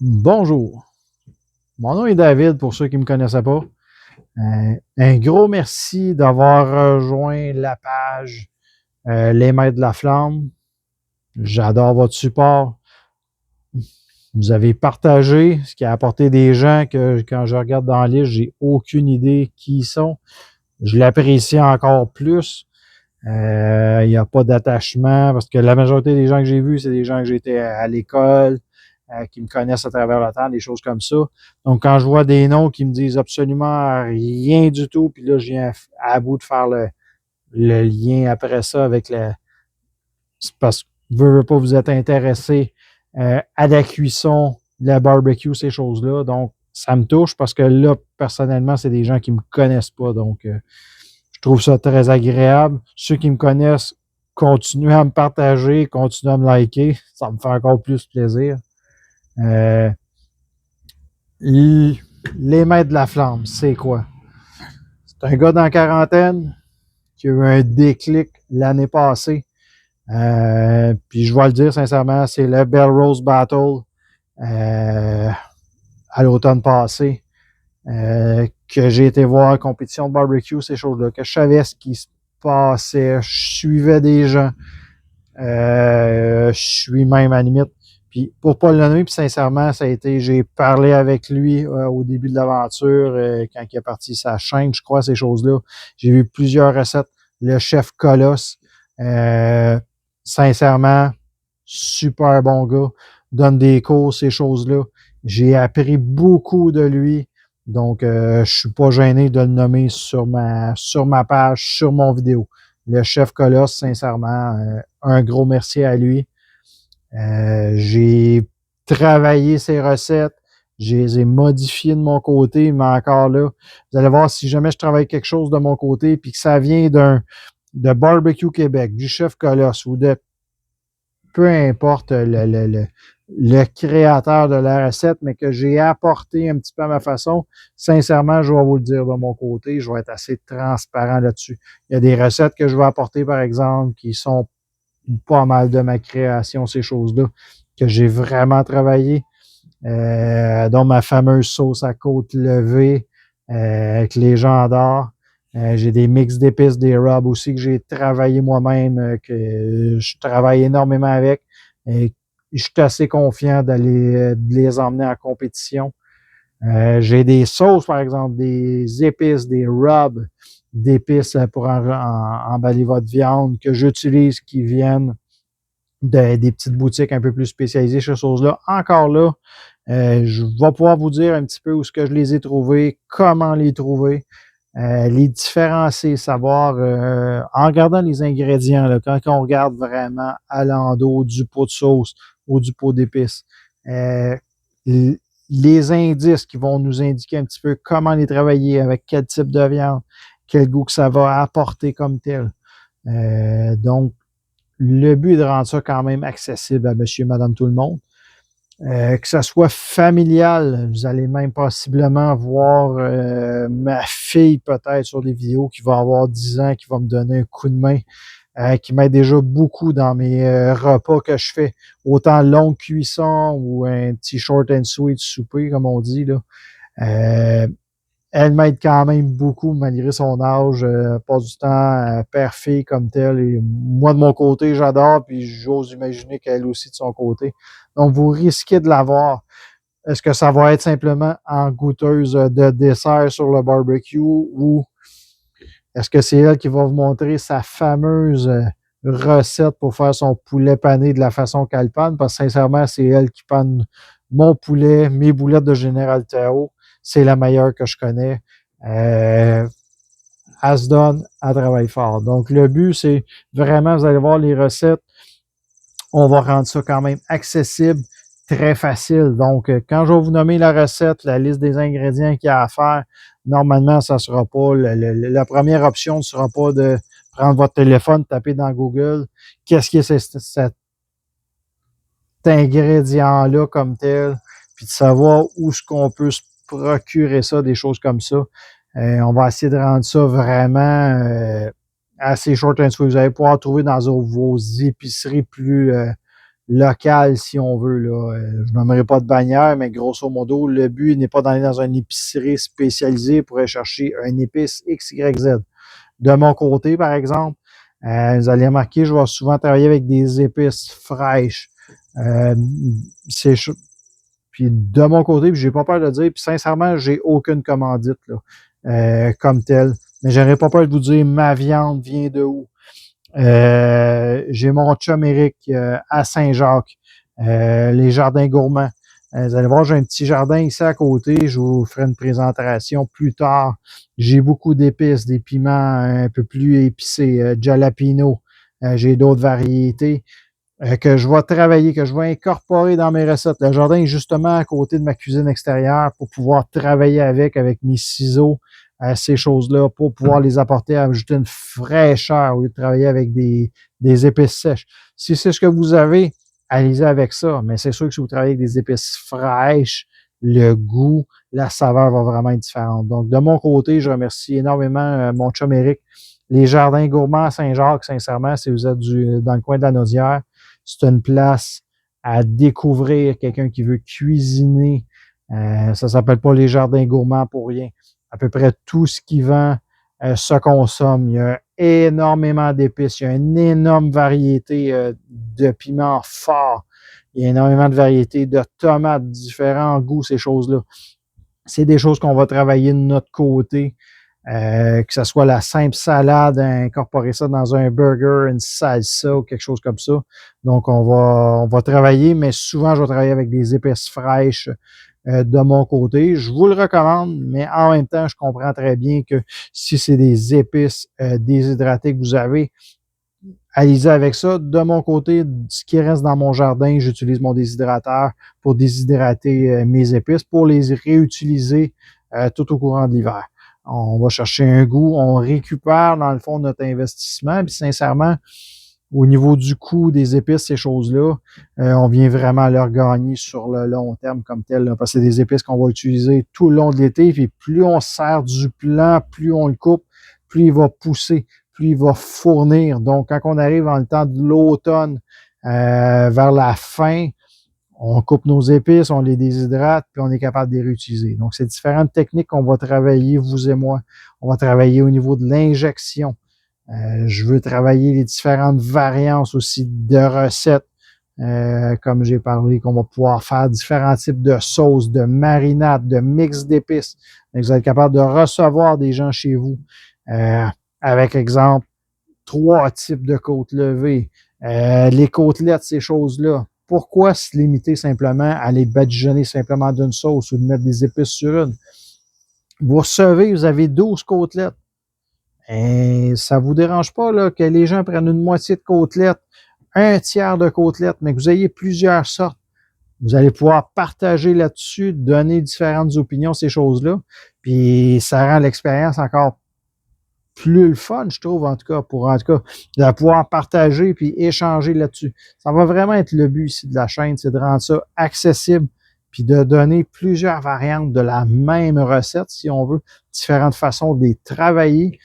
Bonjour, mon nom est David pour ceux qui ne me connaissaient pas. Un gros merci d'avoir rejoint la page Les Maîtres de la Flamme. J'adore votre support. Vous avez partagé, ce qui a apporté des gens que quand je regarde dans la liste, j'ai aucune idée qui ils sont. Je l'apprécie encore plus. Il n'y a pas d'attachement parce que la majorité des gens que j'ai vus, c'est des gens que j'étais à l'école, qui me connaissent à travers le temps, des choses comme ça. Donc, quand je vois des noms qui me disent absolument rien du tout, puis là, je viens à bout de faire le lien après ça avec le. C'est parce que veux pas vous êtes intéressé à la cuisson, la barbecue, ces choses-là. Donc, ça me touche parce que là, personnellement, c'est des gens qui me connaissent pas. Donc, je trouve ça très agréable. Ceux qui me connaissent, continuez à me partager, continuez à me liker. Ça me fait encore plus plaisir. Euh, les maîtres de la flamme, c'est quoi? C'est un gars dans la quarantaine qui a eu un déclic l'année passée. Puis je vais le dire sincèrement, c'est le Bell Rose Battle euh, à l'automne passé que j'ai été voir compétition de barbecue, ces choses-là, que je savais ce qui se passait, je suivais des gens, je suis même à la limite. Puis pour pas le nommer, puis sincèrement, ça a été, j'ai parlé avec lui au début de l'aventure, quand il a parti sa chaîne, je crois, ces choses-là. J'ai vu plusieurs recettes. Le chef Colosse, euh, sincèrement, super bon gars, donne des cours, ces choses-là. J'ai appris beaucoup de lui. Donc, je suis pas gêné de le nommer sur ma page, sur mon vidéo. Le chef Colosse, sincèrement, un gros merci à lui. J'ai travaillé ses recettes, je les ai modifiées de mon côté, mais encore là, vous allez voir si jamais je travaille quelque chose de mon côté puis que ça vient de Barbecue Québec, du chef Colosse ou de peu importe le créateur de la recette, mais que j'ai apporté un petit peu à ma façon, sincèrement, je vais vous le dire de mon côté, je vais être assez transparent là-dessus. Il y a des recettes que je vais apporter, par exemple, qui sont pas mal de ma création, ces choses-là, que j'ai vraiment travaillé, dont ma fameuse sauce à côte levée, que les gens adorent. J'ai des mix d'épices, des rubs aussi que j'ai travaillé moi-même, que je travaille énormément avec. Et je suis assez confiant de les emmener en compétition. J'ai des sauces, par exemple, des épices, des rubs d'épices pour emballer votre viande que j'utilise qui viennent des petites boutiques un peu plus spécialisées sur ces choses-là. Encore là, je vais pouvoir vous dire un petit peu où ce que je les ai trouvés, comment les trouver, les différencier, savoir, en regardant les ingrédients, là, quand on regarde vraiment à l'endos du pot de sauce ou du pot d'épices, euh, les indices qui vont nous indiquer un petit peu comment les travailler, avec quel type de viande, quel goût que ça va apporter comme tel. Donc, le but est de rendre ça quand même accessible à monsieur, madame, tout le monde. Que ça soit familial, vous allez même possiblement voir ma fille peut-être sur des vidéos qui va avoir 10 ans, qui va me donner un coup de main, qui m'aide déjà beaucoup dans mes repas que je fais, autant longue cuisson ou un petit short and sweet souper, comme on dit, là. Euh, Elle m'aide quand même beaucoup malgré son âge, pas du temps père-fille comme tel. Et moi, de mon côté, j'adore, puis j'ose imaginer qu'elle aussi de son côté. Donc, vous risquez de l'avoir. Est-ce que ça va être simplement en goûteuse de dessert sur le barbecue ou est-ce que c'est elle qui va vous montrer sa fameuse recette pour faire son poulet pané de la façon qu'elle panne? Parce que sincèrement, c'est elle qui panne mon poulet, mes boulettes de Général Tao. C'est la meilleure que je connais. Elle se donne, elle travaille fort. Donc, le but, c'est vraiment, vous allez voir les recettes, on va rendre ça quand même accessible, très facile. Donc, quand je vais vous nommer la recette, la liste des ingrédients qu'il y a à faire, normalement, ça ne sera pas, la première option ne sera pas de prendre votre téléphone, taper dans Google, qu'est-ce qui est cet ingrédient-là comme tel, puis de savoir où est-ce qu'on peut se procurer ça, des choses comme ça. On va essayer de rendre ça vraiment assez short and sweet. Vous allez pouvoir trouver dans vos épiceries plus local, si on veut, là. Je n'aimerais pas de bannière, mais grosso modo, le but n'est pas d'aller dans une épicerie spécialisée pour aller chercher une épice X, Y, Z. De mon côté, par exemple, vous allez remarquer, je vais souvent travailler avec des épices fraîches. Puis de mon côté, puis j'ai pas peur de le dire, puis sincèrement, j'ai aucune commandite là, comme telle. Mais j'aurais pas peur de vous dire ma viande vient de où. J'ai mon chum Eric à Saint-Jacques, les jardins gourmands. Vous allez voir, j'ai un petit jardin ici à côté. Je vous ferai une présentation plus tard. J'ai beaucoup d'épices, des piments un peu plus épicés, jalapeno. J'ai d'autres variétés que je vais travailler, que je vais incorporer dans mes recettes. Le jardin est justement à côté de ma cuisine extérieure pour pouvoir travailler avec mes ciseaux, ces choses-là, pour pouvoir les apporter à ajouter une fraîcheur au lieu de travailler avec des épices sèches. Si c'est ce que vous avez, allez-y avec ça. Mais c'est sûr que si vous travaillez avec des épices fraîches, le goût, la saveur va vraiment être différente. Donc, de mon côté, je remercie énormément mon chum Eric. Les Jardins Gourmands à Saint-Jacques, sincèrement, si vous êtes dans le coin de la Naudière, c'est une place à découvrir, quelqu'un qui veut cuisiner. Ça s'appelle pas les Jardins Gourmands pour rien. À peu près tout ce qui vend se consomme. Il y a énormément d'épices, il y a une énorme variété de piments forts. Il y a énormément de variétés de tomates, différents goûts, ces choses-là. C'est des choses qu'on va travailler de notre côté. Que ce soit la simple salade, incorporer ça dans un burger, une salsa ou quelque chose comme ça. Donc, on va travailler, mais souvent, je vais travailler avec des épices fraîches de mon côté. Je vous le recommande, mais en même temps, je comprends très bien que si c'est des épices déshydratées que vous avez, allez-y avec ça. De mon côté, ce qui reste dans mon jardin, j'utilise mon déshydrateur pour déshydrater mes épices, pour les réutiliser tout au courant de l'hiver. On va chercher un goût, on récupère dans le fond notre investissement. Puis sincèrement, au niveau du coût des épices, ces choses-là, on vient vraiment leur gagner sur le long terme comme tel. Là, parce que c'est des épices qu'on va utiliser tout le long de l'été. Puis plus on sert du plant, plus on le coupe, plus il va pousser, plus il va fournir. Donc, quand on arrive dans le temps de l'automne, vers la fin, on coupe nos épices, on les déshydrate, puis on est capable de les réutiliser. Donc, c'est différentes techniques qu'on va travailler, vous et moi. On va travailler au niveau de l'injection. Je veux travailler les différentes variantes aussi de recettes, comme j'ai parlé, qu'on va pouvoir faire différents types de sauces, de marinades, de mix d'épices. Vous êtes capable de recevoir des gens chez vous avec, exemple, 3 types de côtes levées, les côtelettes, ces choses-là. Pourquoi se limiter simplement à les badigeonner simplement d'une sauce ou de mettre des épices sur une? Vous recevez, vous avez 12 côtelettes. Et ça vous dérange pas là, que les gens prennent une moitié de côtelettes, un tiers de côtelettes, mais que vous ayez plusieurs sortes. Vous allez pouvoir partager là-dessus, donner différentes opinions, ces choses-là. Puis ça rend l'expérience encore plus le fun, je trouve, en tout cas, de pouvoir partager puis échanger là-dessus. Ça va vraiment être le but ici de la chaîne, c'est de rendre ça accessible puis de donner plusieurs variantes de la même recette, si on veut, différentes façons de les travailler.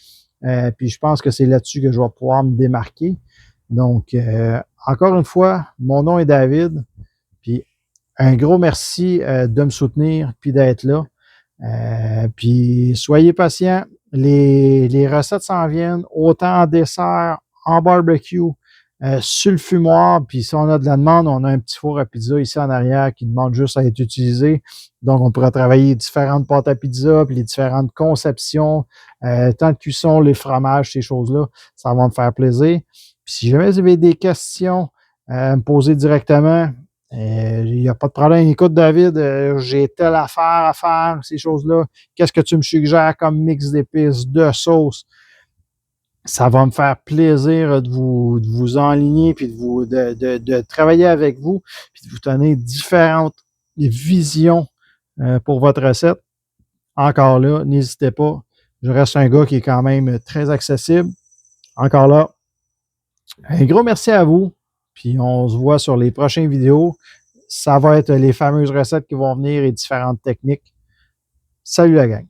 Puis je pense que c'est là-dessus que je vais pouvoir me démarquer. Donc, encore une fois, mon nom est David, puis un gros merci de me soutenir puis d'être là. Puis soyez patients, les recettes s'en viennent, autant en dessert, en barbecue, sur le fumoir, puis si on a de la demande, on a un petit four à pizza ici en arrière qui demande juste à être utilisé. Donc, on pourra travailler différentes pâtes à pizza, puis les différentes conceptions, tant de cuisson, les fromages, ces choses-là, ça va me faire plaisir. Puis si jamais vous avez des questions, me poser directement, il n'y a pas de problème. Écoute, David, j'ai telle affaire à faire, ces choses-là. Qu'est-ce que tu me suggères comme mix d'épices, de sauce? Ça va me faire plaisir de vous enligner puis de travailler avec vous puis de vous donner différentes visions pour votre recette. Encore là, n'hésitez pas. Je reste un gars qui est quand même très accessible. Encore là, un gros merci à vous. Puis on se voit sur les prochaines vidéos. Ça va être les fameuses recettes qui vont venir et différentes techniques. Salut la gang!